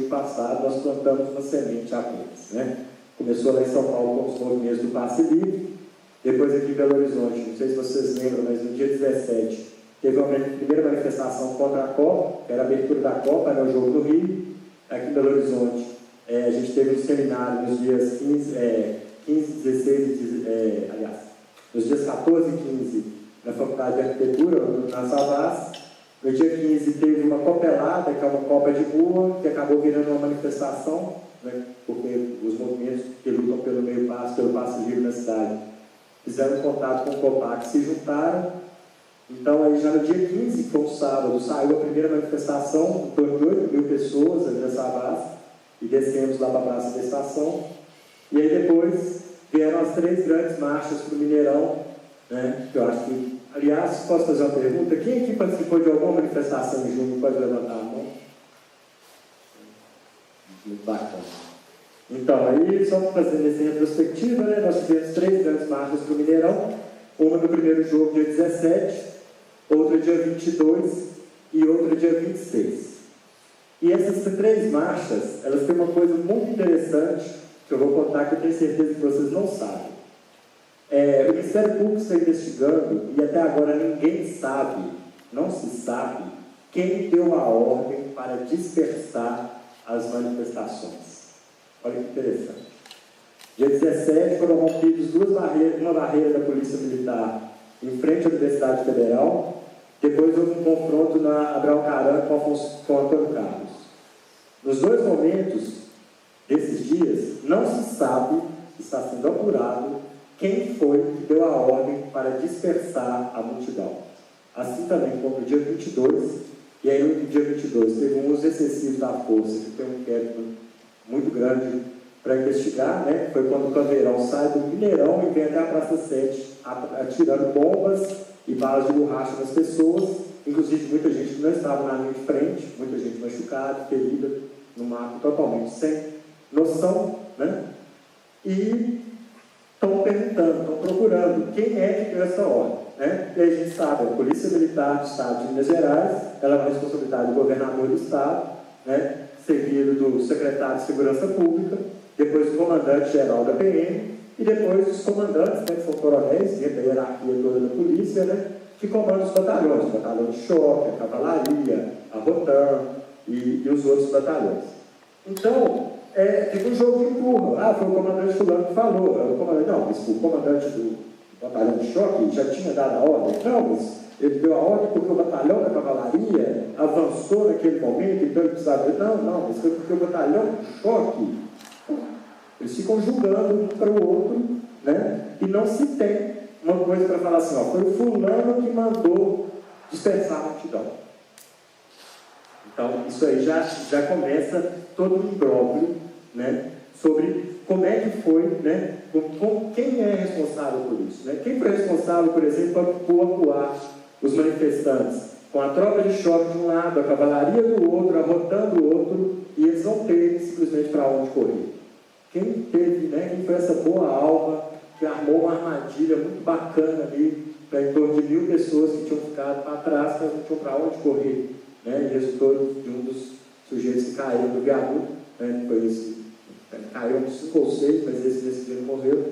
passado, nós plantamos uma semente apenas, né? Começou lá em São Paulo com os movimentos do Passe Livre, depois aqui em Belo Horizonte, não sei se vocês lembram, mas no dia 17 teve uma primeira manifestação contra a Copa, que era a abertura da Copa, era o jogo do Rio. Aqui em Belo Horizonte, a gente teve um seminário nos dias 15, 16, aliás, nos dias 14 e 15, na Faculdade de Arquitetura, na Savas. No dia 15 teve uma copelada, que é uma copa de rua, que acabou virando uma manifestação, né, porque os movimentos que lutam pelo meio passo, pelo passe livre na cidade, fizeram contato com o Copac, se juntaram. Então, aí já no dia 15, que foi um sábado, saiu a primeira manifestação, em torno de 8.000 pessoas ali na Savas, e descemos lá para a Praça da Estação. E aí depois vieram as 3 grandes marchas para o Mineirão, né, que eu acho que, aliás, posso fazer uma pergunta? Quem aqui participou de alguma manifestação em junho? Pode levantar a mão. Muito bacana. Então, aí, só fazendo essa retrospectiva, né, nós tivemos 3 grandes marchas para o Mineirão, uma no primeiro jogo, dia 17, outra dia 22 e outra dia 26. E essas 3 marchas, elas têm uma coisa muito interessante, que eu vou contar, que eu tenho certeza que vocês não sabem. O Ministério Público está investigando, e até agora ninguém sabe, não se sabe, quem deu a ordem para dispersar as manifestações. Olha que interessante. Dia 17 foram rompidas uma barreira da Polícia Militar em frente à Universidade Federal. Depois houve um confronto na Abraão Caran com Antônio Carlos. Nos 2 momentos desses dias, não se sabe, está sendo apurado, quem foi que deu a ordem para dispersar a multidão. Assim também como no dia 22, e aí no dia 22 teve um uso excessivo da força, que tem um inquérito muito grande para investigar, né? Foi quando o Candeirão sai do Mineirão e vem até a Praça 7, atirando bombas e balas de borracha nas pessoas, inclusive muita gente que não estava na linha de frente, muita gente machucada, ferida, num ato totalmente sem noção, né? E estão perguntando, estão procurando quem é que deu essa ordem, né? E aí a gente sabe, a Polícia Militar do Estado de Minas Gerais, ela é uma responsabilidade do governador do Estado, né? Seguido do secretário de Segurança Pública, depois do comandante-geral da PM, e depois os comandantes, né, que são coronéis, dentro da hierarquia toda da polícia, né, que comandam os batalhões, o batalhão de choque, a cavalaria, a Rotan e os outros batalhões. Então, fica um jogo de empurra. Foi o comandante fulano que falou. Não, mas o comandante do batalhão de choque já tinha dado a ordem. Não, mas ele deu a ordem porque o batalhão da cavalaria avançou naquele momento, então ele precisava... Não, mas foi porque o batalhão de choque... Eles ficam julgando um para o outro, né? E não se tem uma coisa para falar assim, foi o fulano que mandou dispersar a multidão. Então, isso aí já começa todo um imbróglio, né? Sobre como é que foi, né? Quem é responsável por isso, né? Quem foi responsável, por exemplo, por acuar os manifestantes com a tropa de choque de um lado, a cavalaria do outro, a Rotan do outro, e eles não terem simplesmente para onde correr. Quem teve, né? Quem foi essa boa alma que armou uma armadilha muito bacana ali para em torno de 1.000 pessoas que tinham ficado para trás, mas não tinham para onde correr, né? E resultou de um dos sujeitos que caíram do viaduto, né? Foi esse, caiu 5 ou 6, mas esse nesse dia não morreu,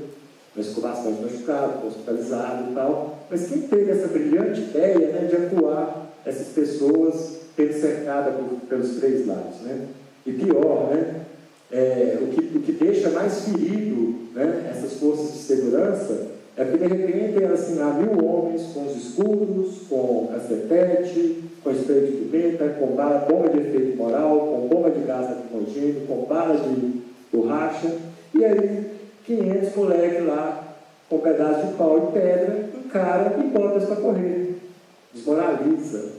mas ficou bastante machucado, ficou hospitalizado e tal. Mas quem teve essa brilhante ideia, né, de acuar essas pessoas cercadas pelos 3 lados, né? E pior, né? O que deixa mais ferido, né, essas forças de segurança é que de repente assim, há 1.000 homens com os escudos, com cacetete, com spray de pimenta, com bomba de efeito moral, com bomba de gás lacrimogêneo, com bala de borracha, e aí 500 moleques lá com um pedaço de pau e pedra, encara e bota para correr, desmoraliza,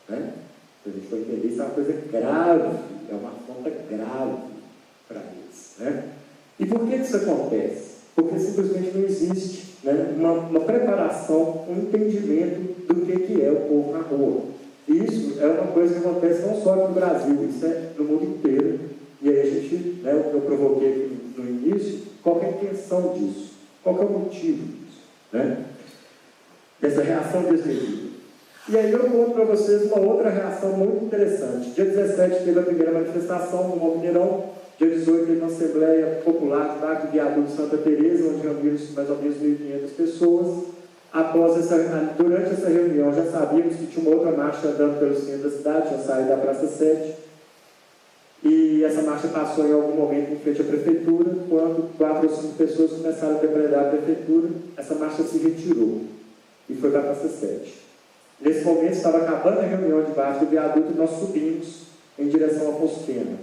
né? A gente vai entender, isso é uma coisa grave, é uma afronta grave para eles, né? E por que isso acontece? Porque simplesmente não existe, né, uma preparação, um entendimento do que é o povo na rua. E isso é uma coisa que acontece não só no Brasil, isso é no mundo inteiro. E aí a gente, né, eu provoquei aqui no início, qual é a intenção disso? Qual é o motivo disso, né? Dessa reação desmedida. E aí eu conto para vocês uma outra reação muito interessante. Dia 17 teve a primeira manifestação no Morro Mineirão, dia 18 teve uma Assembleia Popular do Viaduto Santa Teresa, onde reuniram-se mais ou menos 1.500 pessoas. Durante essa reunião já sabíamos que tinha uma outra marcha andando pelo centro da cidade, tinha saído da Praça 7. E essa marcha passou em algum momento em frente à prefeitura. Quando 4 ou 5 pessoas começaram a depredar a prefeitura, essa marcha se retirou e foi para a Praça 7. Nesse momento estava acabando a reunião debaixo do viaduto e nós subimos em direção ao Afonso Pena.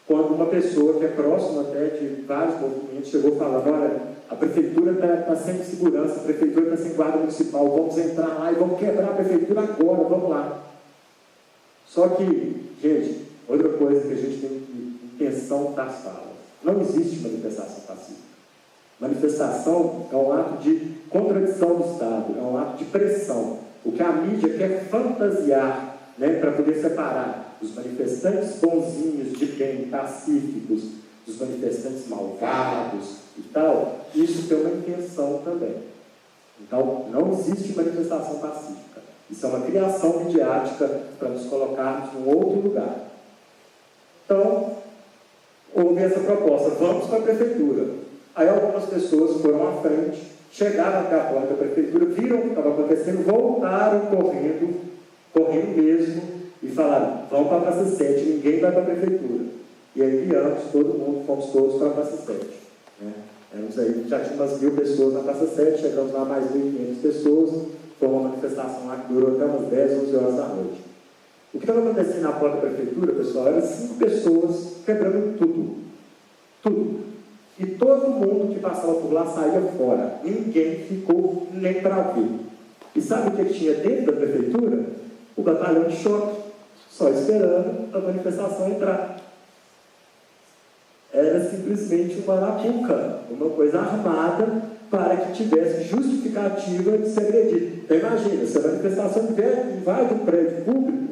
Quando uma pessoa que é próxima até de vários movimentos chegou falando: olha, a prefeitura está sem segurança, a prefeitura está sem guarda municipal, vamos entrar lá e vamos quebrar a prefeitura agora, vamos lá. Só que, gente, outra coisa que a gente tem que intenção das falas: não existe manifestação pacífica. Manifestação é um ato de contradição do Estado, é um ato de pressão. O que a mídia quer fantasiar, né, para poder separar os manifestantes bonzinhos, de bem, pacíficos, dos manifestantes malvados e tal, isso tem uma intenção também. Então, não existe manifestação pacífica. Isso é uma criação midiática para nos colocarmos num outro lugar. Então, houve essa proposta: vamos para a prefeitura. Aí algumas pessoas foram à frente, chegaram até a porta da prefeitura, viram o que estava acontecendo, voltaram correndo mesmo, e falaram: vamos para a Praça 7, ninguém vai para a prefeitura. E aí fomos todos para a Praça 7. Né? Aí, já tinha umas 1.000 pessoas na Praça 7, chegamos lá mais 1.500 pessoas, foi uma manifestação lá que durou até umas 10, 11 horas da noite. O que estava acontecendo na porta da prefeitura, pessoal, eram 5 pessoas quebrando tudo. Tudo. E todo mundo que passava por lá saía fora. Ninguém ficou nem para ver. E sabe o que tinha dentro da prefeitura? O batalhão de choque, só esperando a manifestação entrar. Era simplesmente uma arapuca, uma coisa armada para que tivesse justificativa de se agredir. Então imagina, se a manifestação invade um prédio público,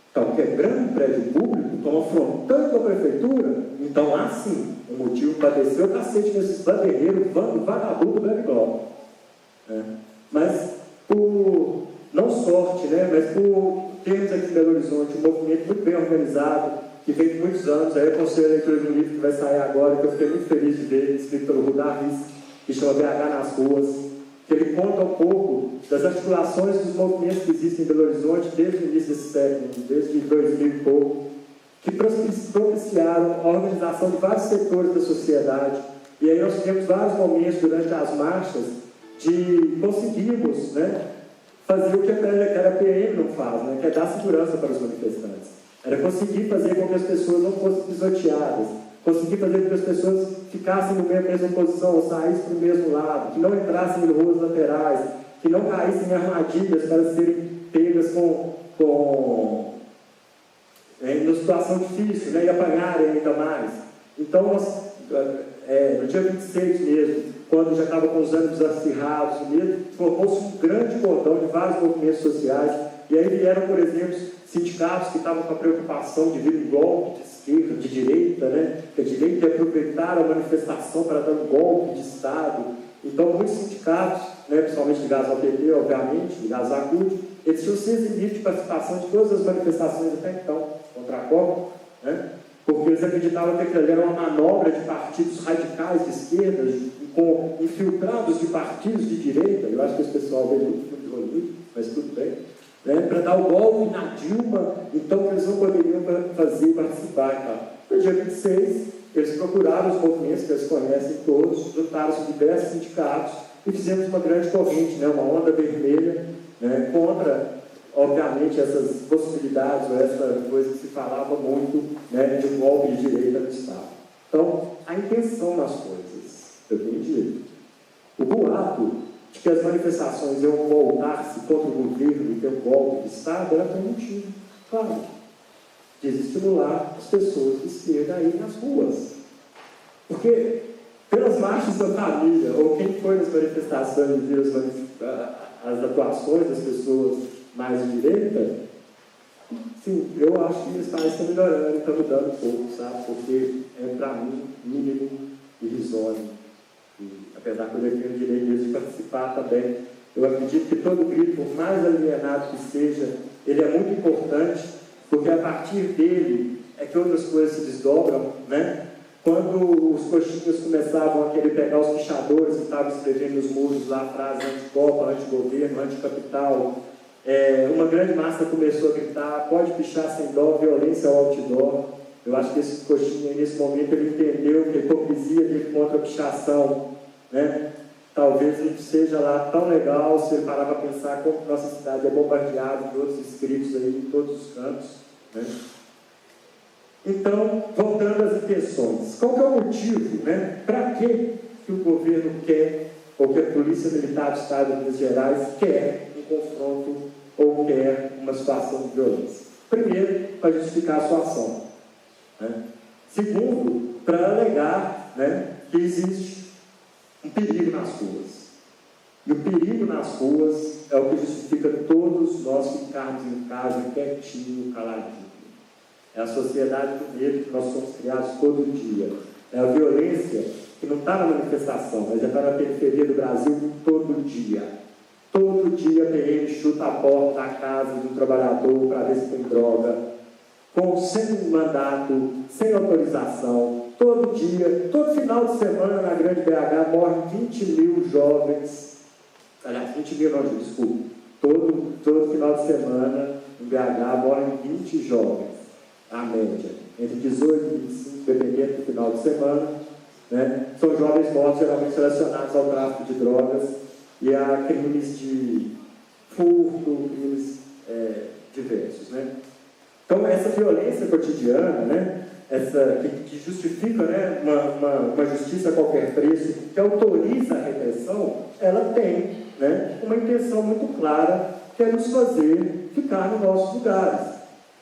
estão quebrando um prédio público, estão afrontando a prefeitura, então há sim um motivo para descer o cacete nesses bandeireiros, vagabundo, black bloc. Mas por, não sorte, né, mas por termos aqui em Belo Horizonte um movimento muito bem organizado, que vem de muitos anos. Aí eu aconselho a leitura de um livro que vai sair agora, que eu fiquei muito feliz de ver, escrito pelo Rudaris, que chama BH nas Ruas, que ele conta um pouco das articulações dos movimentos que existem em Belo Horizonte desde o início desse século, desde 2000 e pouco, que propiciaram a organização de vários setores da sociedade. E aí nós tivemos vários momentos durante as marchas de conseguirmos, né, fazer o que a PM não faz, né, que é dar segurança para os manifestantes. Era conseguir fazer com que as pessoas não fossem pisoteadas, conseguir fazer com que as pessoas ficassem na mesma posição, ou saíssem para o mesmo lado, que não entrassem em ruas laterais, que não caíssem em armadilhas para serem pegas numa situação difícil, né, e apanharem ainda mais. Então, no dia 26 mesmo, quando já estava com os ânimos acirrados mesmo, formou-se um grande cordão de vários movimentos sociais, e aí vieram, por exemplo, sindicatos que estavam com a preocupação de vir um golpe de esquerda, de direita, né? Que a direita ia aproveitar a manifestação para dar um golpe de Estado. Então, muitos sindicatos, né, principalmente ligados ao PT, obviamente, ligados à CUT, eles tinham se exibido de participação de todas as manifestações até então, contra a Copa, né? Porque eles acreditavam que aquilo era uma manobra de partidos radicais de esquerda, com infiltrados de partidos de direita. Eu acho que esse pessoal veio muito filme de Hollywood, mas tudo bem. Né, para dar o golpe na Dilma, então eles não poderiam participar. Então. No dia 26, eles procuraram os movimentos que eles conhecem todos, juntaram-se diversos sindicatos e fizemos uma grande corrente, né, uma onda vermelha, né, contra, obviamente, essas possibilidades, ou essa coisa que se falava muito, né, de um golpe de direita no Estado. Então, a intenção nas coisas, eu tenho dito. O boato de que as manifestações iam voltar-se contra o governo e ter um golpe de Estado era por um motivo, claro, de estimular as pessoas de esquerda a ir nas ruas. Porque, pelas marchas da família, ou quem foi nas manifestações e viu as atuações das pessoas mais de direita, sim, eu acho que isso está melhorando, está mudando um pouco, sabe? Porque é, para mim, mínimo irrisório. E, apesar que eu defendo o direito de participar também Eu acredito que todo grito, por mais alienado que seja, ele é muito importante, porque a partir dele é que outras coisas se desdobram, né? Quando os coxinhas começavam a querer pegar os pichadores que estavam escrevendo nos muros lá a frase anti-copa, anti-governo, anti-capital, uma grande massa começou a gritar: pode pichar sem dó, violência ao outdoor. Eu acho que esse coxinha, nesse momento, ele entendeu que a hipocrisia dele contra a pichação, né? Talvez não seja lá tão legal se ele parar para pensar como nossa cidade é bombardeada de outros escritos aí em todos os cantos, né? Então, voltando às intenções, qual que é o motivo, né? Para que o governo quer, ou que a Polícia Militar do Estado de Minas Gerais quer um confronto ou quer uma situação de violência? Primeiro, para justificar a sua ação, né? Segundo, para alegar, né, que existe um perigo nas ruas. E o perigo nas ruas é o que justifica todos nós ficarmos em casa quietinho, caladinho. É a sociedade do medo que nós somos criados todo dia. É a violência que não está na manifestação, mas já está na periferia do Brasil todo dia. Todo dia a PM chuta a porta da casa do trabalhador para ver se tem droga, sem mandato, sem autorização. Todo dia, todo final de semana na Grande BH morrem 20 mil jovens. Aliás, 20 mil não, desculpa. Todo final de semana em BH morrem 20 jovens, a média. Entre 18 e 25, dependendo do final de semana, né? São jovens mortos geralmente relacionados ao tráfico de drogas e a crimes de furto, crimes diversos, né? Então, essa violência cotidiana, né, que justifica, né, uma justiça a qualquer preço, que autoriza a repressão, ela tem, né, uma intenção muito clara, que é nos fazer ficar nos nossos lugares.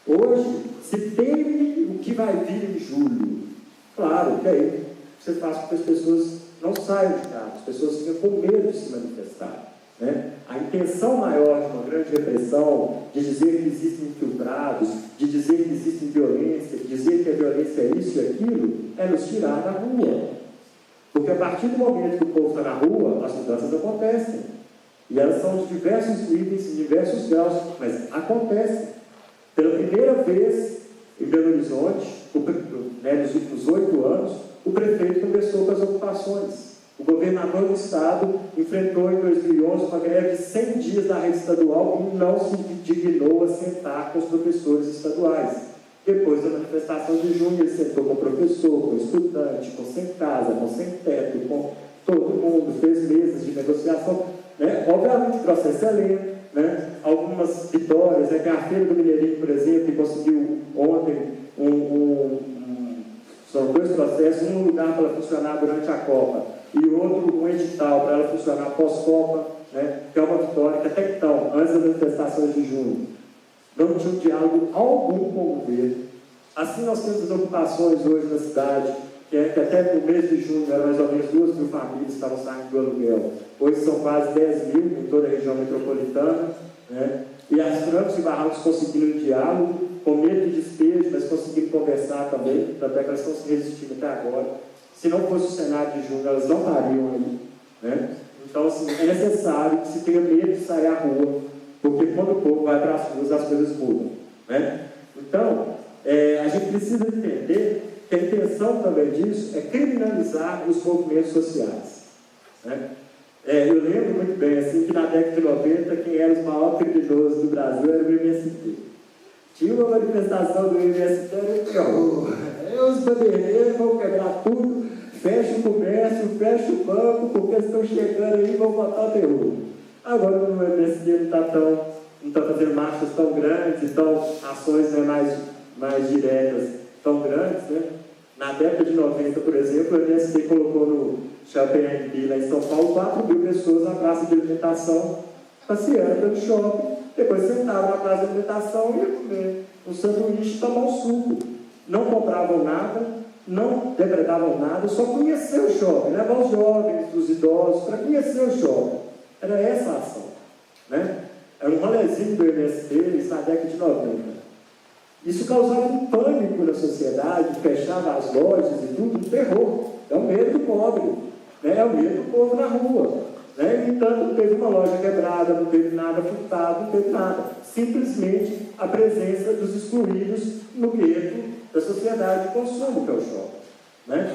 Hoje, se teme o que vai vir em julho, claro que aí você faz com que as pessoas não saiam de casa, as pessoas ficam com medo de se manifestar, né? A intenção maior de uma grande repressão, de dizer que existem infiltrados, de dizer que existe violência, de dizer que a violência é isso e aquilo, é nos tirar da rua. Porque a partir do momento que o povo está na rua, as mudanças acontecem. E elas são de diversos níveis, de diversos graus, mas acontecem. Pela primeira vez em Belo Horizonte, nos últimos 8 anos, o prefeito começou com as ocupações. O governador do estado enfrentou em 2011 uma greve de 100 dias da rede estadual e não se dignou a sentar com os professores estaduais. Depois da manifestação de junho, ele sentou com o professor, com o estudante, com sem casa, com sem teto, com todo mundo, fez mesas de negociação, né? Obviamente o processo é lento, né? Algumas vitórias, né? Que a Feira do Mineirinho, por exemplo, que conseguiu ontem são 2 processos, um lugar para ela funcionar durante a Copa e outro um edital para ela funcionar pós-Copa, né? Que é uma vitória que até então, antes das manifestações de junho, não tinha um diálogo algum com o governo. Assim nós temos as ocupações hoje na cidade, que até no mês de junho eram mais ou menos 2 mil famílias que estavam saindo do aluguel. Hoje são quase 10 mil em toda a região metropolitana, né? E as trancos e barrancos conseguiram um diálogo, com medo de despejo, mas conseguiram conversar também, tanto é que elas estão se resistindo até agora. Se não fosse o Senado de junho, elas não estariam aí, né? Então, assim, é necessário que se tenha medo de sair à rua, porque quando o povo vai para as ruas, as coisas mudam, né? Então, a gente precisa entender que a intenção também disso é criminalizar os movimentos sociais, né? Eu lembro muito bem, assim, que na década de 90, quem era os maiores criminosos do Brasil era o MST. Tinha uma manifestação do MST, os bandeireiros vão quebrar tudo, fecha o comércio, fecha o banco, porque eles estão chegando aí e vão botar o terror. Agora o MST não está fazendo marchas tão grandes, então ações, né, mais diretas tão grandes, né? Na década de 90, por exemplo, o MST colocou no Shopping lá em São Paulo 4 mil pessoas na praça de alimentação, passeando pelo shopping, depois sentavam na praça de alimentação e iam comer um sanduíche e tomar um suco. Não compravam nada, não depredavam nada, só conhecer o shopping, levar os jovens, os idosos, para conhecer o shopping. Era essa a ação, né? Era um rolezinho do MST, isso na década de 90. Isso causava um pânico na sociedade, fechava as lojas e tudo, um terror. É o medo do pobre, né? É o medo do povo na rua. né? E, então, não teve uma loja quebrada, não teve nada furtado, não teve nada. Simplesmente a presença dos excluídos no gueto da sociedade de consumo, que é o shopping, né?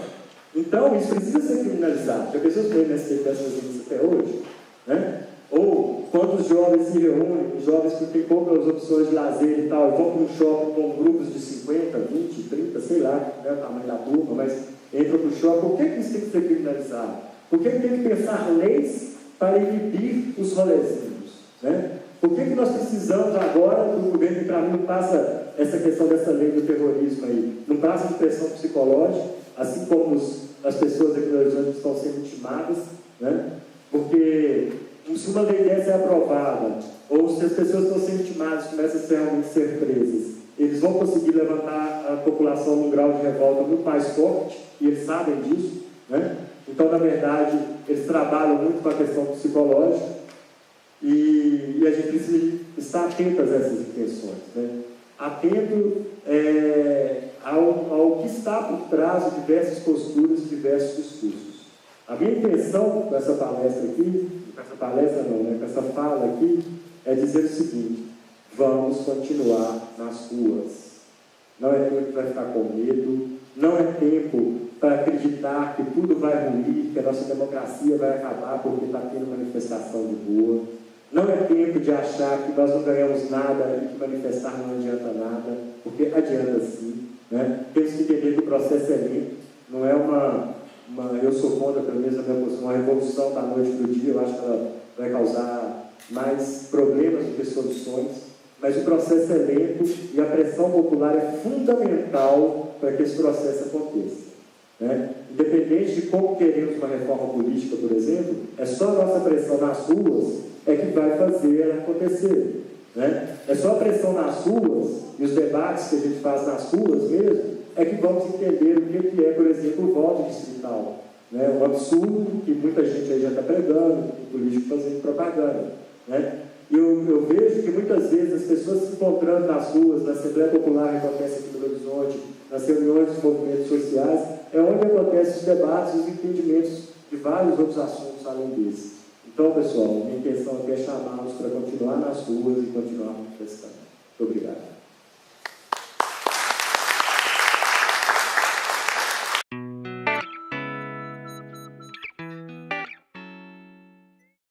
Então, isso precisa ser criminalizado. Já pensou se o MST tivesse fazendo isso até hoje? Né? Ou quando os jovens se reúnem, os jovens que têm poucas opções de lazer e tal, e vão para um shopping com grupos de 50, 20, 30, sei lá, né, o tamanho da turma, mas entram para o shopping, por que isso tem que ser criminalizado? Por que tem que pensar leis para inibir os rolezinhos? Né? Por que nós precisamos agora do governo, que para mim não passa essa questão dessa lei do terrorismo aí, não passa de pressão psicológica, assim como as pessoas aqui no Horizonte estão sendo intimadas, né? Porque se uma lei dessa é aprovada, ou se as pessoas estão sendo intimadas, começam a realmente ser presas, eles vão conseguir levantar a população num grau de revolta muito mais forte, e eles sabem disso, né? Então, na verdade, eles trabalham muito com a questão psicológica, e a gente precisa estar atento a essas intenções, né? Atento ao que está por trás de diversas posturas e diversos discursos. A minha intenção com essa palestra aqui, com essa palestra não, né, com essa fala aqui, é dizer o seguinte: vamos continuar nas ruas. Não é tempo para ficar com medo, não é tempo para acreditar que tudo vai ruir, que a nossa democracia vai acabar porque está tendo manifestação de rua. Não é tempo de achar que nós não ganhamos nada e que manifestar não adianta nada, porque adianta sim, né? Temos que entender que o processo é lento, não é eu sou contra, pelo menos a minha posição, uma revolução da noite para o dia. Eu acho que ela vai causar mais problemas do que soluções, mas o processo é lento e a pressão popular é fundamental para que esse processo aconteça, né? Independente de como queremos uma reforma política, por exemplo, é só a nossa pressão nas ruas é que vai fazer ela acontecer, né? É só a pressão nas ruas e os debates que a gente faz nas ruas mesmo é que vamos entender o que é, por exemplo, o voto distrital, né? Um absurdo que muita gente aí já está pregando, o político fazendo propaganda, né? Eu vejo que muitas vezes as pessoas se encontrando nas ruas, na Assembleia Popular que acontece aqui no Belo Horizonte, nas reuniões dos movimentos sociais, é onde acontecem os debates e os entendimentos de vários outros assuntos além desse. Então, pessoal, minha intenção aqui é chamá-los para continuar nas ruas e continuar manifestando. Muito obrigado.